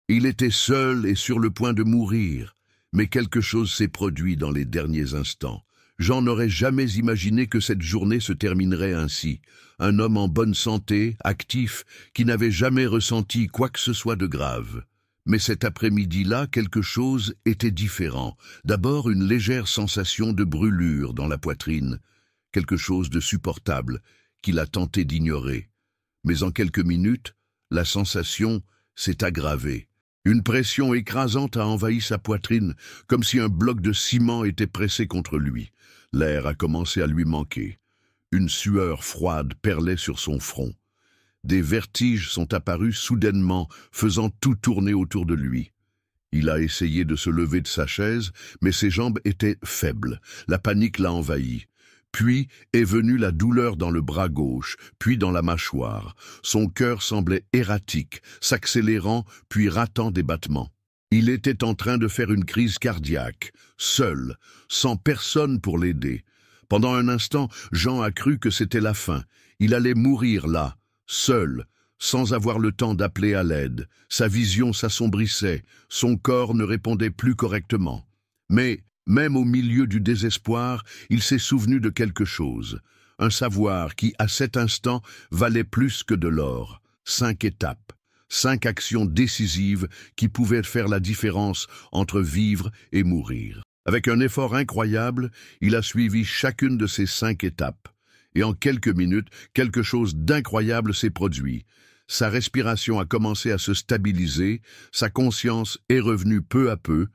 Il était seul et sur le point de mourir, mais quelque chose s'est produit dans les derniers instants. Jean n'aurait jamais imaginé que cette journée se terminerait ainsi. Un homme en bonne santé, actif, qui n'avait jamais ressenti quoi que ce soit de grave. Mais cet après-midi-là, quelque chose était différent. D'abord, une légère sensation de brûlure dans la poitrine, quelque chose de supportable qu'il a tenté d'ignorer. Mais en quelques minutes, la sensation s'est aggravée. Une pression écrasante a envahi sa poitrine, comme si un bloc de ciment était pressé contre lui. L'air a commencé à lui manquer. Une sueur froide perlait sur son front. Des vertiges sont apparus soudainement, faisant tout tourner autour de lui. Il a essayé de se lever de sa chaise, mais ses jambes étaient faibles. La panique l'a envahi. Puis est venue la douleur dans le bras gauche, puis dans la mâchoire. Son cœur semblait erratique, s'accélérant, puis ratant des battements. Il était en train de faire une crise cardiaque, seul, sans personne pour l'aider. Pendant un instant, Jean a cru que c'était la fin. Il allait mourir là, seul, sans avoir le temps d'appeler à l'aide. Sa vision s'assombrissait, son corps ne répondait plus correctement. Mais même au milieu du désespoir, il s'est souvenu de quelque chose. Un savoir qui, à cet instant, valait plus que de l'or. 5 étapes, 5 actions décisives qui pouvaient faire la différence entre vivre et mourir. Avec un effort incroyable, il a suivi chacune de ces 5 étapes. Et en quelques minutes, quelque chose d'incroyable s'est produit. Sa respiration a commencé à se stabiliser, sa conscience est revenue peu à peu,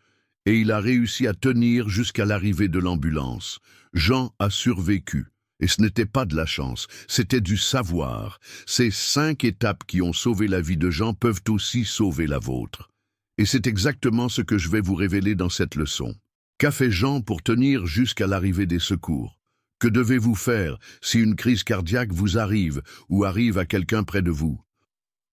et il a réussi à tenir jusqu'à l'arrivée de l'ambulance. Jean a survécu. Et ce n'était pas de la chance, c'était du savoir. Ces 5 étapes qui ont sauvé la vie de Jean peuvent aussi sauver la vôtre. Et c'est exactement ce que je vais vous révéler dans cette leçon. Qu'a fait Jean pour tenir jusqu'à l'arrivée des secours? Que devez-vous faire si une crise cardiaque vous arrive ou arrive à quelqu'un près de vous?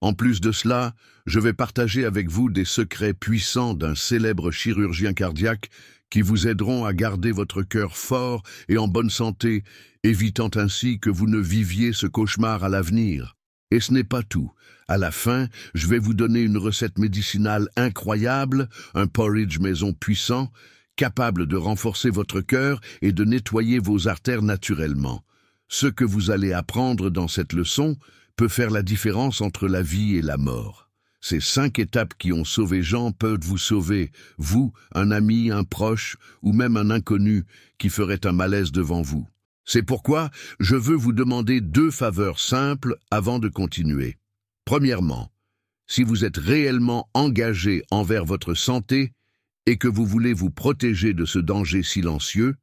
En plus de cela, je vais partager avec vous des secrets puissants d'un célèbre chirurgien cardiaque qui vous aideront à garder votre cœur fort et en bonne santé, évitant ainsi que vous ne viviez ce cauchemar à l'avenir. Et ce n'est pas tout. À la fin, je vais vous donner une recette médicinale incroyable, un porridge maison puissant, capable de renforcer votre cœur et de nettoyer vos artères naturellement. Ce que vous allez apprendre dans cette leçon peut faire la différence entre la vie et la mort. Ces 5 étapes qui ont sauvé Jean peuvent vous sauver, vous, un ami, un proche ou même un inconnu qui ferait un malaise devant vous. C'est pourquoi je veux vous demander 2 faveurs simples avant de continuer. Premièrement, si vous êtes réellement engagé envers votre santé et que vous voulez vous protéger de ce danger silencieux,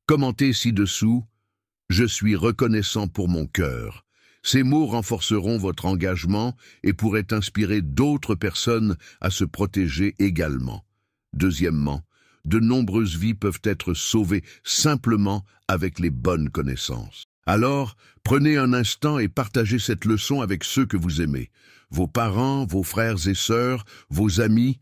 commentez ci-dessous « Je suis reconnaissant pour mon cœur ». Ces mots renforceront votre engagement et pourraient inspirer d'autres personnes à se protéger également. Deuxièmement, de nombreuses vies peuvent être sauvées simplement avec les bonnes connaissances. Alors, prenez un instant et partagez cette leçon avec ceux que vous aimez. Vos parents, vos frères et sœurs, vos amis.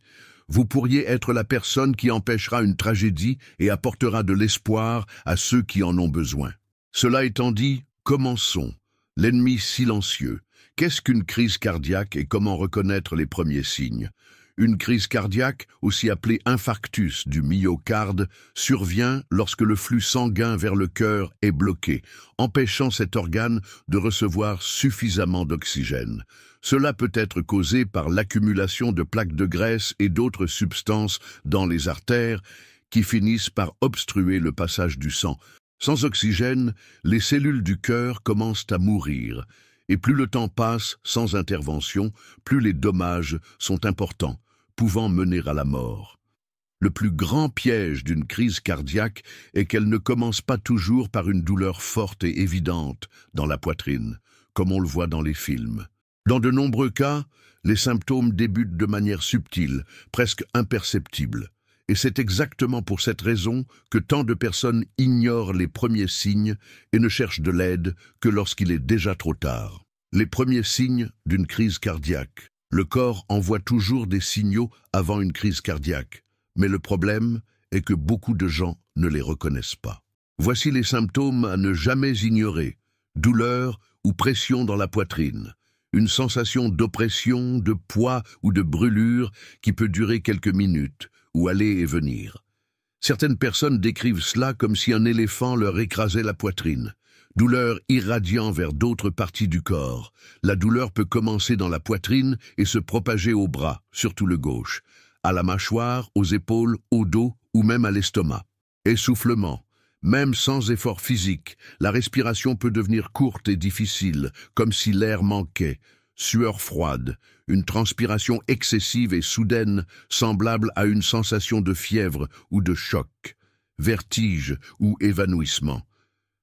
Vous pourriez être la personne qui empêchera une tragédie et apportera de l'espoir à ceux qui en ont besoin. Cela étant dit, commençons. L'ennemi silencieux. Qu'est-ce qu'une crise cardiaque et comment reconnaître les premiers signes? Une crise cardiaque, aussi appelée infarctus du myocarde, survient lorsque le flux sanguin vers le cœur est bloqué, empêchant cet organe de recevoir suffisamment d'oxygène. Cela peut être causé par l'accumulation de plaques de graisse et d'autres substances dans les artères qui finissent par obstruer le passage du sang. Sans oxygène, les cellules du cœur commencent à mourir, et plus le temps passe sans intervention, plus les dommages sont importants, pouvant mener à la mort. Le plus grand piège d'une crise cardiaque est qu'elle ne commence pas toujours par une douleur forte et évidente dans la poitrine, comme on le voit dans les films. Dans de nombreux cas, les symptômes débutent de manière subtile, presque imperceptible. Et c'est exactement pour cette raison que tant de personnes ignorent les premiers signes et ne cherchent de l'aide que lorsqu'il est déjà trop tard. Les premiers signes d'une crise cardiaque. Le corps envoie toujours des signaux avant une crise cardiaque, mais le problème est que beaucoup de gens ne les reconnaissent pas. Voici les symptômes à ne jamais ignorer. Douleur ou pression dans la poitrine. une sensation d'oppression, de poids ou de brûlure qui peut durer quelques minutes, ou aller et venir. Certaines personnes décrivent cela comme si un éléphant leur écrasait la poitrine. Douleur irradiant vers d'autres parties du corps. La douleur peut commencer dans la poitrine et se propager au bras, surtout le gauche, à la mâchoire, aux épaules, au dos ou même à l'estomac. Essoufflement. Même sans effort physique, la respiration peut devenir courte et difficile, comme si l'air manquait. Sueur froide, une transpiration excessive et soudaine, semblable à une sensation de fièvre ou de choc. Vertige ou évanouissement.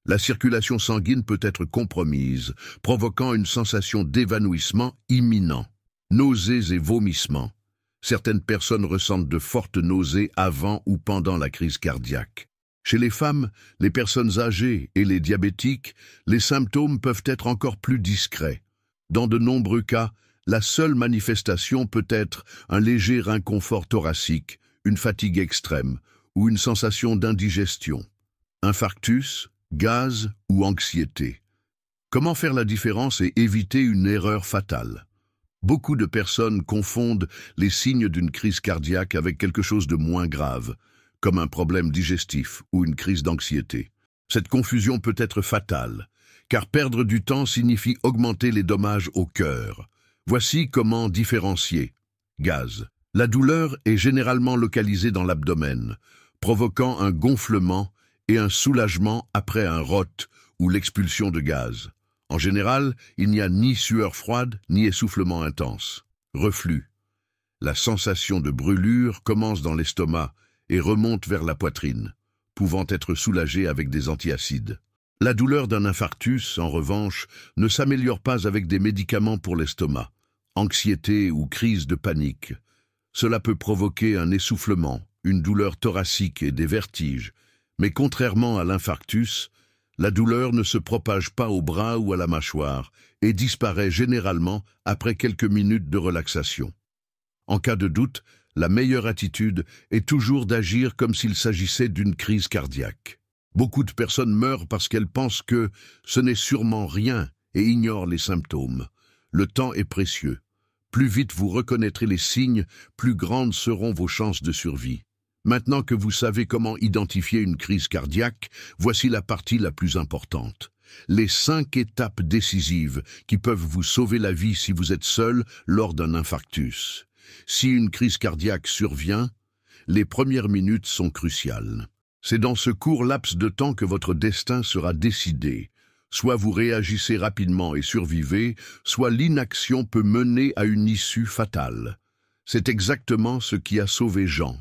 La circulation sanguine peut être compromise, provoquant une sensation d'évanouissement imminent. Nausées et vomissements. Certaines personnes ressentent de fortes nausées avant ou pendant la crise cardiaque. Chez les femmes, les personnes âgées et les diabétiques, les symptômes peuvent être encore plus discrets. Dans de nombreux cas, la seule manifestation peut être un léger inconfort thoracique, une fatigue extrême ou une sensation d'indigestion. Infarctus, gaz ou anxiété. Comment faire la différence et éviter une erreur fatale? Beaucoup de personnes confondent les signes d'une crise cardiaque avec quelque chose de moins grave, comme un problème digestif ou une crise d'anxiété. Cette confusion peut être fatale, car perdre du temps signifie augmenter les dommages au cœur. Voici comment différencier. Gaz. La douleur est généralement localisée dans l'abdomen, provoquant un gonflement et un soulagement après un rot ou l'expulsion de gaz. En général, il n'y a ni sueur froide ni essoufflement intense. Reflux. La sensation de brûlure commence dans l'estomac et remonte vers la poitrine, pouvant être soulagée avec des antiacides. La douleur d'un infarctus, en revanche, ne s'améliore pas avec des médicaments pour l'estomac. Anxiété ou crise de panique. Cela peut provoquer un essoufflement, une douleur thoracique et des vertiges. Mais contrairement à l'infarctus, la douleur ne se propage pas au bras ou à la mâchoire et disparaît généralement après quelques minutes de relaxation. En cas de doute, la meilleure attitude est toujours d'agir comme s'il s'agissait d'une crise cardiaque. Beaucoup de personnes meurent parce qu'elles pensent que ce n'est sûrement rien et ignorent les symptômes. Le temps est précieux. Plus vite vous reconnaîtrez les signes, plus grandes seront vos chances de survie. Maintenant que vous savez comment identifier une crise cardiaque, voici la partie la plus importante. Les 5 étapes décisives qui peuvent vous sauver la vie si vous êtes seul lors d'un infarctus. Si une crise cardiaque survient, les premières minutes sont cruciales. C'est dans ce court laps de temps que votre destin sera décidé. Soit vous réagissez rapidement et survivez, soit l'inaction peut mener à une issue fatale. C'est exactement ce qui a sauvé Jean.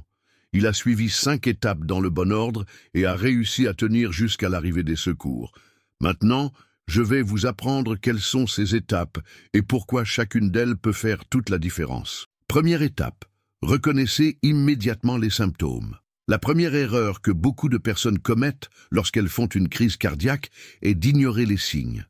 Il a suivi 5 étapes dans le bon ordre et a réussi à tenir jusqu'à l'arrivée des secours. Maintenant, je vais vous apprendre quelles sont ces étapes et pourquoi chacune d'elles peut faire toute la différence. Première étape, reconnaissez immédiatement les symptômes. La première erreur que beaucoup de personnes commettent lorsqu'elles font une crise cardiaque est d'ignorer les signes.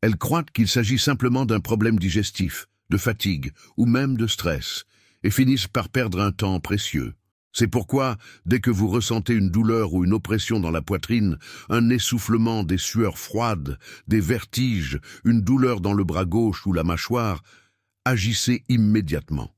Elles croient qu'il s'agit simplement d'un problème digestif, de fatigue ou même de stress, et finissent par perdre un temps précieux. C'est pourquoi, dès que vous ressentez une douleur ou une oppression dans la poitrine, un essoufflement, des sueurs froides, des vertiges, une douleur dans le bras gauche ou la mâchoire, agissez immédiatement.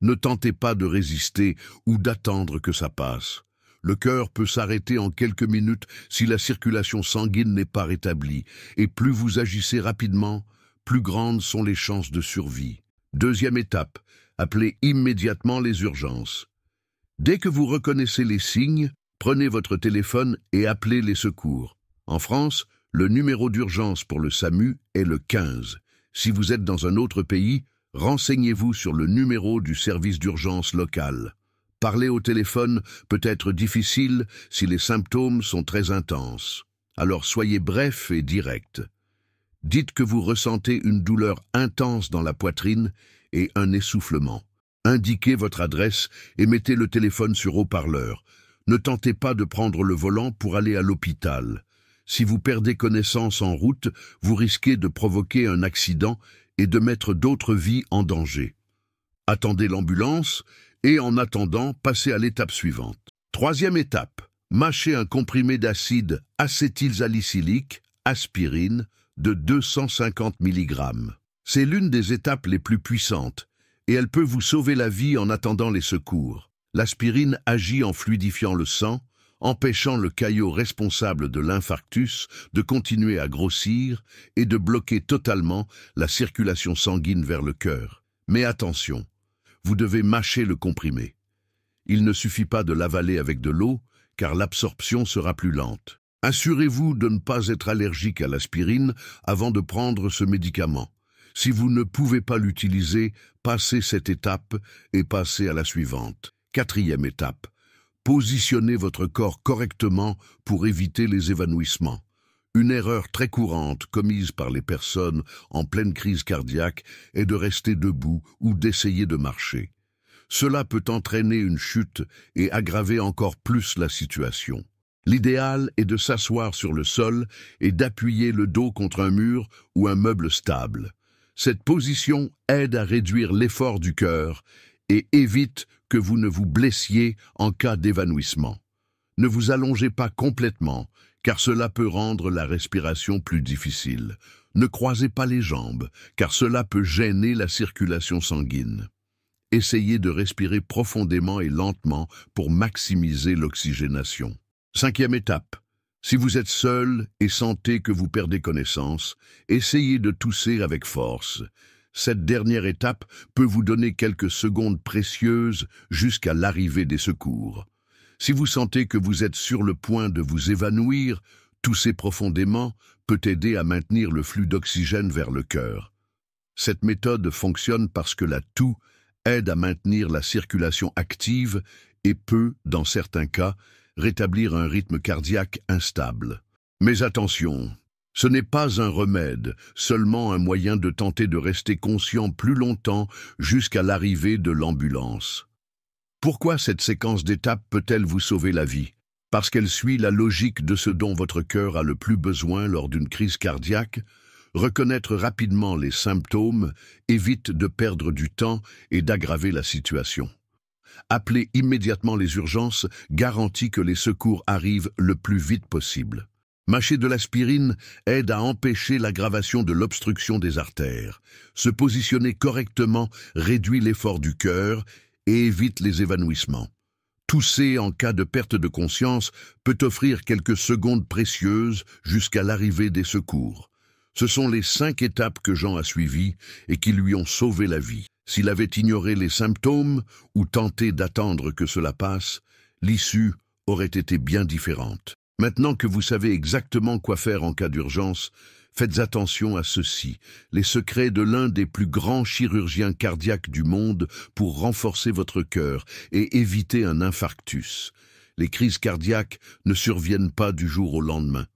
Ne tentez pas de résister ou d'attendre que ça passe. Le cœur peut s'arrêter en quelques minutes si la circulation sanguine n'est pas rétablie, et plus vous agissez rapidement, plus grandes sont les chances de survie. Deuxième étape, appelez immédiatement les urgences. Dès que vous reconnaissez les signes, prenez votre téléphone et appelez les secours. En France, le numéro d'urgence pour le SAMU est le 15. Si vous êtes dans un autre pays, renseignez-vous sur le numéro du service d'urgence local. Parler au téléphone peut être difficile si les symptômes sont très intenses. Alors soyez bref et direct. Dites que vous ressentez une douleur intense dans la poitrine et un essoufflement. Indiquez votre adresse et mettez le téléphone sur haut-parleur. Ne tentez pas de prendre le volant pour aller à l'hôpital. Si vous perdez connaissance en route, vous risquez de provoquer un accident et de mettre d'autres vies en danger. Attendez l'ambulance et, en attendant, passez à l'étape suivante. Troisième étape, mâchez un comprimé d'acide acétylsalicylique, aspirine, de 250 mg. C'est l'une des étapes les plus puissantes, et elle peut vous sauver la vie en attendant les secours. L'aspirine agit en fluidifiant le sang, empêchant le caillot responsable de l'infarctus de continuer à grossir et de bloquer totalement la circulation sanguine vers le cœur. Mais attention, vous devez mâcher le comprimé. Il ne suffit pas de l'avaler avec de l'eau, car l'absorption sera plus lente. Assurez-vous de ne pas être allergique à l'aspirine avant de prendre ce médicament. Si vous ne pouvez pas l'utiliser, passez cette étape et passez à la suivante. 4e étape. Positionnez votre corps correctement pour éviter les évanouissements. Une erreur très courante commise par les personnes en pleine crise cardiaque est de rester debout ou d'essayer de marcher. Cela peut entraîner une chute et aggraver encore plus la situation. L'idéal est de s'asseoir sur le sol et d'appuyer le dos contre un mur ou un meuble stable. Cette position aide à réduire l'effort du cœur et évite que vous ne vous blessiez en cas d'évanouissement. Ne vous allongez pas complètement, car cela peut rendre la respiration plus difficile. Ne croisez pas les jambes, car cela peut gêner la circulation sanguine. Essayez de respirer profondément et lentement pour maximiser l'oxygénation. 5e étape. Si vous êtes seul et sentez que vous perdez connaissance, essayez de tousser avec force. Cette dernière étape peut vous donner quelques secondes précieuses jusqu'à l'arrivée des secours. Si vous sentez que vous êtes sur le point de vous évanouir, tousser profondément peut aider à maintenir le flux d'oxygène vers le cœur. Cette méthode fonctionne parce que la toux aide à maintenir la circulation active et peut, dans certains cas, rétablir un rythme cardiaque instable. Mais attention, ce n'est pas un remède, seulement un moyen de tenter de rester conscient plus longtemps jusqu'à l'arrivée de l'ambulance. Pourquoi cette séquence d'étapes peut-elle vous sauver la vie? Parce qu'elle suit la logique de ce dont votre cœur a le plus besoin lors d'une crise cardiaque. Reconnaître rapidement les symptômes évite de perdre du temps et d'aggraver la situation. Appeler immédiatement les urgences garantit que les secours arrivent le plus vite possible. Mâcher de l'aspirine aide à empêcher l'aggravation de l'obstruction des artères. Se positionner correctement réduit l'effort du cœur et évite les évanouissements. Tousser en cas de perte de conscience peut offrir quelques secondes précieuses jusqu'à l'arrivée des secours. Ce sont les 5 étapes que Jean a suivies et qui lui ont sauvé la vie. S'il avait ignoré les symptômes ou tenté d'attendre que cela passe, l'issue aurait été bien différente. Maintenant que vous savez exactement quoi faire en cas d'urgence, faites attention à ceci, les secrets de l'un des plus grands chirurgiens cardiaques du monde pour renforcer votre cœur et éviter un infarctus. Les crises cardiaques ne surviennent pas du jour au lendemain.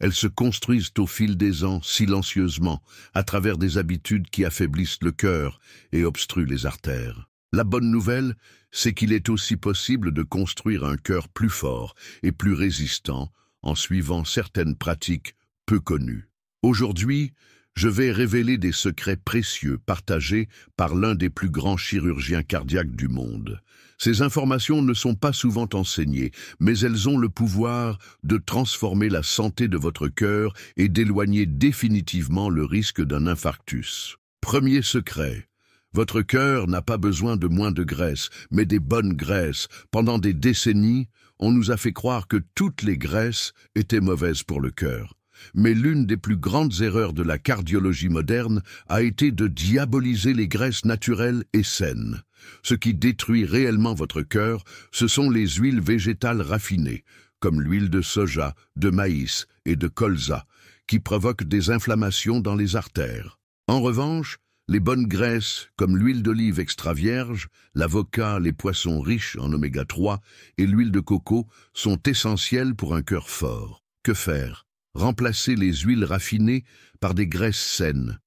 Elles se construisent au fil des ans, silencieusement, à travers des habitudes qui affaiblissent le cœur et obstruent les artères. La bonne nouvelle, c'est qu'il est aussi possible de construire un cœur plus fort et plus résistant en suivant certaines pratiques peu connues. Aujourd'hui, je vais révéler des secrets précieux partagés par l'un des plus grands chirurgiens cardiaques du monde. Ces informations ne sont pas souvent enseignées, mais elles ont le pouvoir de transformer la santé de votre cœur et d'éloigner définitivement le risque d'un infarctus. Premier secret. Votre cœur n'a pas besoin de moins de graisse, mais des bonnes graisses. Pendant des décennies, on nous a fait croire que toutes les graisses étaient mauvaises pour le cœur. Mais l'une des plus grandes erreurs de la cardiologie moderne a été de diaboliser les graisses naturelles et saines. Ce qui détruit réellement votre cœur, ce sont les huiles végétales raffinées, comme l'huile de soja, de maïs et de colza, qui provoquent des inflammations dans les artères. En revanche, les bonnes graisses, comme l'huile d'olive extra vierge, l'avocat, les poissons riches en oméga 3 et l'huile de coco, sont essentielles pour un cœur fort. Que faire? Remplacez les huiles raffinées par des graisses saines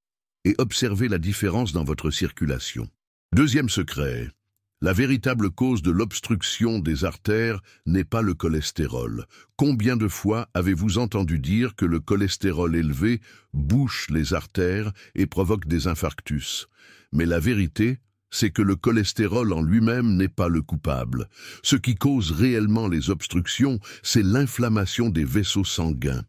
et observez la différence dans votre circulation. Deuxième secret, la véritable cause de l'obstruction des artères n'est pas le cholestérol. Combien de fois avez-vous entendu dire que le cholestérol élevé bouche les artères et provoque des infarctus? Mais la vérité, c'est que le cholestérol en lui-même n'est pas le coupable. Ce qui cause réellement les obstructions, c'est l'inflammation des vaisseaux sanguins.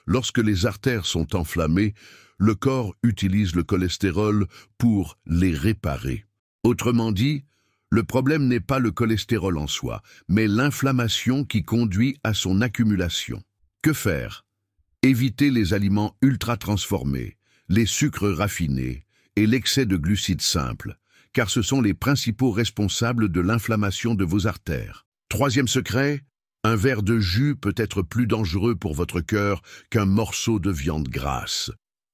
Lorsque les artères sont enflammées, le corps utilise le cholestérol pour les réparer. Autrement dit, le problème n'est pas le cholestérol en soi, mais l'inflammation qui conduit à son accumulation. Que faire? Évitez les aliments ultra-transformés, les sucres raffinés et l'excès de glucides simples, car ce sont les principaux responsables de l'inflammation de vos artères. Troisième secret, un verre de jus peut être plus dangereux pour votre cœur qu'un morceau de viande grasse.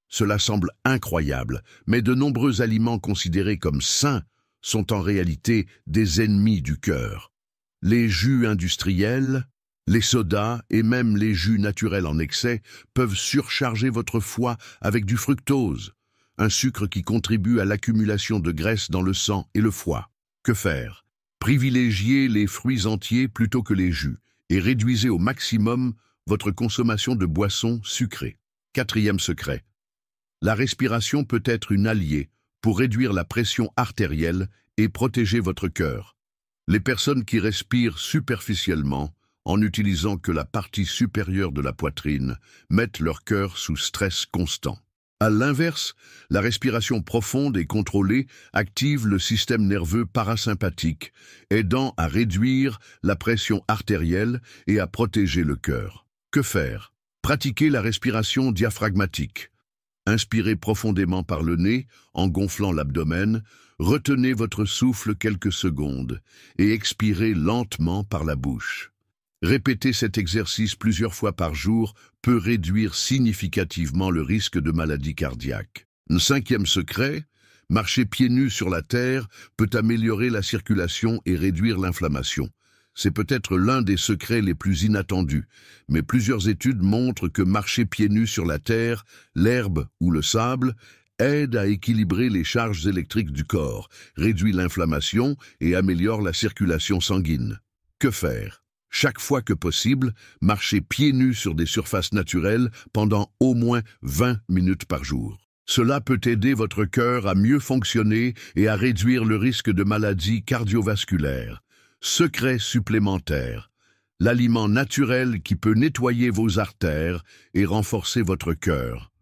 Cela semble incroyable, mais de nombreux aliments considérés comme sains sont en réalité des ennemis du cœur. Les jus industriels, les sodas et même les jus naturels en excès peuvent surcharger votre foie avec du fructose, un sucre qui contribue à l'accumulation de graisse dans le sang et le foie. Que faire? Privilégiez les fruits entiers plutôt que les jus et réduisez au maximum votre consommation de boissons sucrées. Quatrième secret. La respiration peut être une alliée pour réduire la pression artérielle et protéger votre cœur. Les personnes qui respirent superficiellement, en n'utilisant que la partie supérieure de la poitrine, mettent leur cœur sous stress constant. À l'inverse, la respiration profonde et contrôlée active le système nerveux parasympathique, aidant à réduire la pression artérielle et à protéger le cœur. Que faire? Pratiquez la respiration diaphragmatique. Inspirez profondément par le nez, en gonflant l'abdomen, retenez votre souffle quelques secondes et expirez lentement par la bouche. Répéter cet exercice plusieurs fois par jour peut réduire significativement le risque de maladie cardiaque. Cinquième secret, marcher pieds nus sur la terre peut améliorer la circulation et réduire l'inflammation. C'est peut-être l'un des secrets les plus inattendus, mais plusieurs études montrent que marcher pieds nus sur la terre, l'herbe ou le sable aide à équilibrer les charges électriques du corps, réduit l'inflammation et améliore la circulation sanguine. Que faire? Chaque fois que possible, marchez pieds nus sur des surfaces naturelles pendant au moins 20 minutes par jour. Cela peut aider votre cœur à mieux fonctionner et à réduire le risque de maladies cardiovasculaires. Secret supplémentaire, l'aliment naturel qui peut nettoyer vos artères et renforcer votre cœur.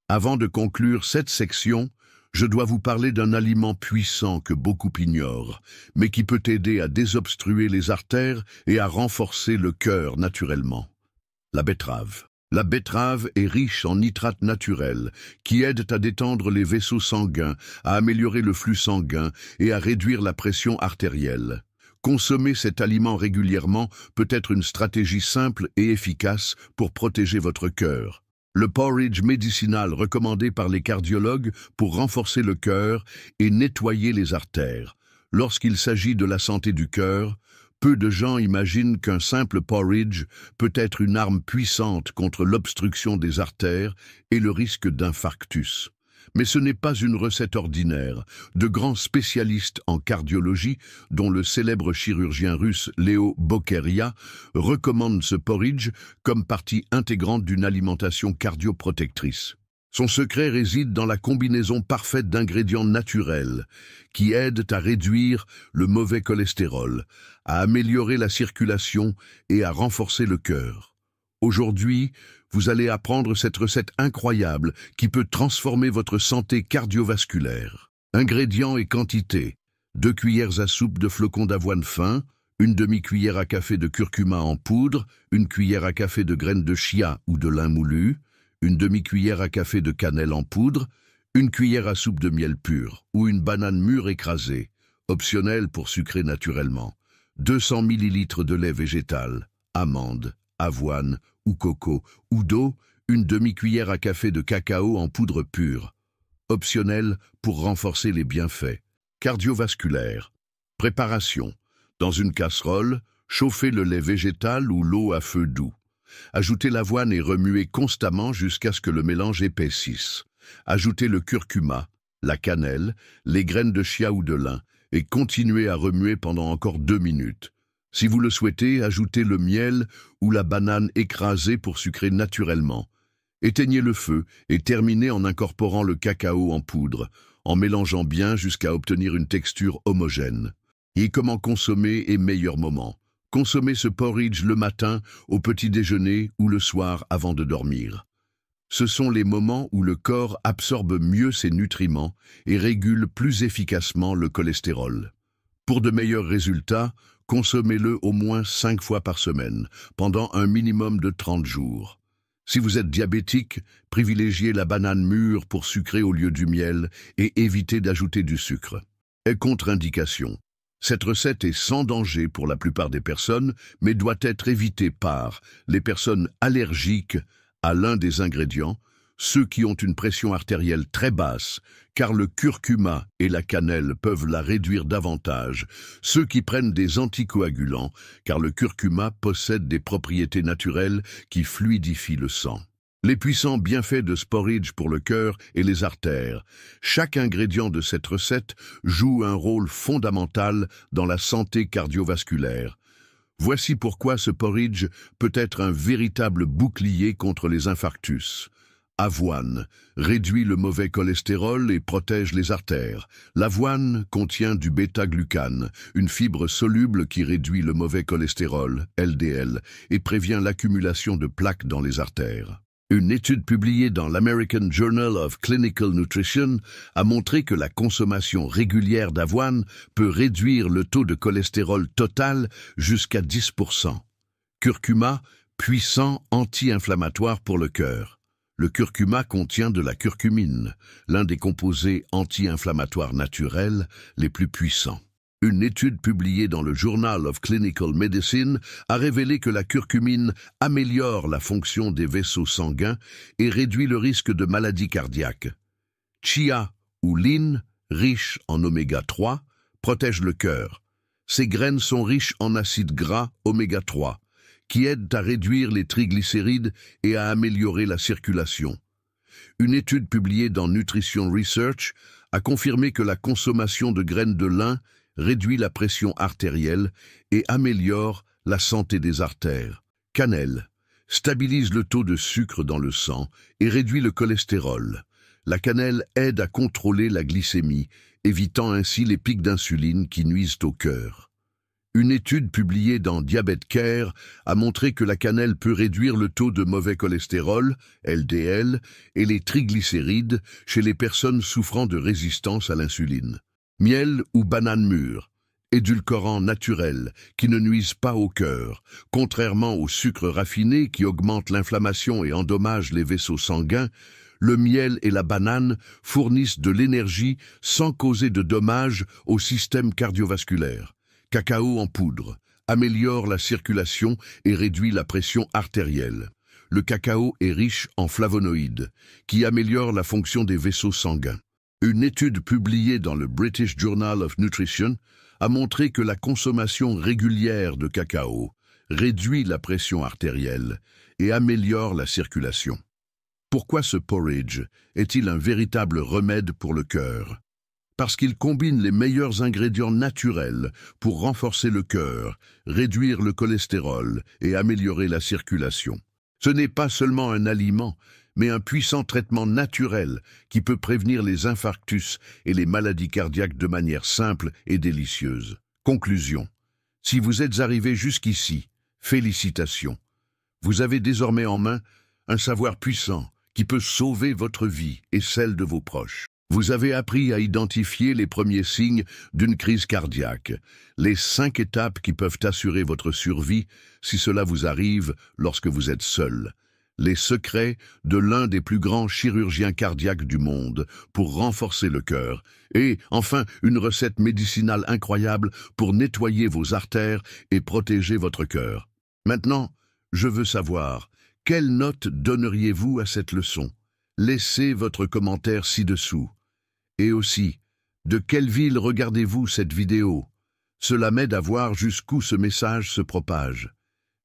Avant de conclure cette section, je dois vous parler d'un aliment puissant que beaucoup ignorent, mais qui peut aider à désobstruer les artères et à renforcer le cœur naturellement. La betterave. La betterave est riche en nitrates naturels qui aident à détendre les vaisseaux sanguins, à améliorer le flux sanguin et à réduire la pression artérielle. Consommer cet aliment régulièrement peut être une stratégie simple et efficace pour protéger votre cœur. Le porridge médicinal recommandé par les cardiologues pour renforcer le cœur et nettoyer les artères. Lorsqu'il s'agit de la santé du cœur, peu de gens imaginent qu'un simple porridge peut être une arme puissante contre l'obstruction des artères et le risque d'infarctus. Mais ce n'est pas une recette ordinaire. De grands spécialistes en cardiologie, dont le célèbre chirurgien russe Léo Bokeria, recommandent ce porridge comme partie intégrante d'une alimentation cardioprotectrice. Son secret réside dans la combinaison parfaite d'ingrédients naturels qui aident à réduire le mauvais cholestérol, à améliorer la circulation et à renforcer le cœur. Aujourd'hui, vous allez apprendre cette recette incroyable qui peut transformer votre santé cardiovasculaire. Ingrédients et quantités. 2 cuillères à soupe de flocons d'avoine fin, une demi-cuillère à café de curcuma en poudre, une cuillère à café de graines de chia ou de lin moulu, une demi-cuillère à café de cannelle en poudre, une cuillère à soupe de miel pur ou une banane mûre écrasée, optionnelle pour sucrer naturellement, 200 ml de lait végétal, amandes, avoine ou coco, ou d'eau, une demi-cuillère à café de cacao en poudre pure, optionnel pour renforcer les bienfaits. Cardiovasculaire. Préparation. Dans une casserole, chauffez le lait végétal ou l'eau à feu doux. Ajoutez l'avoine et remuez constamment jusqu'à ce que le mélange épaississe. Ajoutez le curcuma, la cannelle, les graines de chia ou de lin et continuez à remuer pendant encore 2 minutes. Si vous le souhaitez, ajoutez le miel ou la banane écrasée pour sucrer naturellement. Éteignez le feu et terminez en incorporant le cacao en poudre, en mélangeant bien jusqu'à obtenir une texture homogène. Et comment consommer et meilleur moment. Consommez ce porridge le matin, au petit déjeuner ou le soir avant de dormir. Ce sont les moments où le corps absorbe mieux ses nutriments et régule plus efficacement le cholestérol. Pour de meilleurs résultats, consommez-le au moins 5 fois par semaine, pendant un minimum de 30 jours. Si vous êtes diabétique, privilégiez la banane mûre pour sucrer au lieu du miel et évitez d'ajouter du sucre. Et contre-indication. Cette recette est sans danger pour la plupart des personnes, mais doit être évitée par les personnes allergiques à l'un des ingrédients, ceux qui ont une pression artérielle très basse, car le curcuma et la cannelle peuvent la réduire davantage, ceux qui prennent des anticoagulants, car le curcuma possède des propriétés naturelles qui fluidifient le sang. Les puissants bienfaits de sporridge pour le cœur et les artères. Chaque ingrédient de cette recette joue un rôle fondamental dans la santé cardiovasculaire. Voici pourquoi ce porridge peut être un véritable bouclier contre les infarctus. Avoine réduit le mauvais cholestérol et protège les artères. L'avoine contient du bêta-glucane, une fibre soluble qui réduit le mauvais cholestérol, LDL, et prévient l'accumulation de plaques dans les artères. Une étude publiée dans l'American Journal of Clinical Nutrition a montré que la consommation régulière d'avoine peut réduire le taux de cholestérol total jusqu'à 10%. Curcuma, puissant anti-inflammatoire pour le cœur. Le curcuma contient de la curcumine, l'un des composés anti-inflammatoires naturels les plus puissants. Une étude publiée dans le Journal of Clinical Medicine a révélé que la curcumine améliore la fonction des vaisseaux sanguins et réduit le risque de maladies cardiaques. Chia ou lin, riche en oméga 3, protège le cœur. Ces graines sont riches en acides gras oméga 3, qui aident à réduire les triglycérides et à améliorer la circulation. Une étude publiée dans Nutrition Research a confirmé que la consommation de graines de lin réduit la pression artérielle et améliore la santé des artères. Cannelle stabilise le taux de sucre dans le sang et réduit le cholestérol. La cannelle aide à contrôler la glycémie, évitant ainsi les pics d'insuline qui nuisent au cœur. Une étude publiée dans Diabetes Care a montré que la cannelle peut réduire le taux de mauvais cholestérol, LDL, et les triglycérides chez les personnes souffrant de résistance à l'insuline. Miel ou banane mûre, édulcorants naturels qui ne nuisent pas au cœur, contrairement au sucre raffiné qui augmente l'inflammation et endommage les vaisseaux sanguins. Le miel et la banane fournissent de l'énergie sans causer de dommages au système cardiovasculaire. Cacao en poudre améliore la circulation et réduit la pression artérielle. Le cacao est riche en flavonoïdes, qui améliorent la fonction des vaisseaux sanguins. Une étude publiée dans le British Journal of Nutrition a montré que la consommation régulière de cacao réduit la pression artérielle et améliore la circulation. Pourquoi ce porridge est-il un véritable remède pour le cœur? Parce qu'il combine les meilleurs ingrédients naturels pour renforcer le cœur, réduire le cholestérol et améliorer la circulation. Ce n'est pas seulement un aliment, mais un puissant traitement naturel qui peut prévenir les infarctus et les maladies cardiaques de manière simple et délicieuse. Conclusion. Si vous êtes arrivé jusqu'ici, félicitations. Vous avez désormais en main un savoir puissant qui peut sauver votre vie et celle de vos proches. Vous avez appris à identifier les premiers signes d'une crise cardiaque, les 5 étapes qui peuvent assurer votre survie si cela vous arrive lorsque vous êtes seul. Les secrets de l'un des plus grands chirurgiens cardiaques du monde pour renforcer le cœur. Et, enfin, une recette médicinale incroyable pour nettoyer vos artères et protéger votre cœur. Maintenant, je veux savoir, quelle note donneriez-vous à cette leçon? Laissez votre commentaire ci-dessous. Et aussi, de quelle ville regardez-vous cette vidéo? Cela m'aide à voir jusqu'où ce message se propage.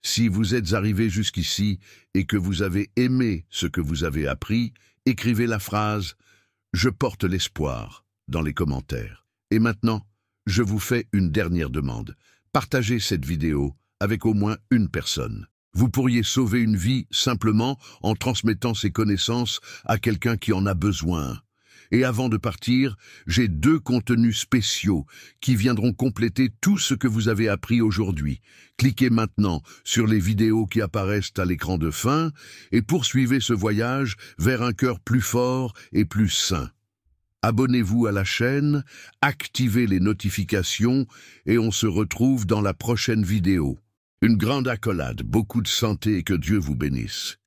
Si vous êtes arrivé jusqu'ici et que vous avez aimé ce que vous avez appris, écrivez la phrase « Je porte l'espoir » dans les commentaires. Et maintenant, je vous fais une dernière demande. Partagez cette vidéo avec au moins une personne. Vous pourriez sauver une vie simplement en transmettant ces connaissances à quelqu'un qui en a besoin. Et avant de partir, j'ai 2 contenus spéciaux qui viendront compléter tout ce que vous avez appris aujourd'hui. Cliquez maintenant sur les vidéos qui apparaissent à l'écran de fin et poursuivez ce voyage vers un cœur plus fort et plus sain. Abonnez-vous à la chaîne, activez les notifications et on se retrouve dans la prochaine vidéo. Une grande accolade, beaucoup de santé et que Dieu vous bénisse.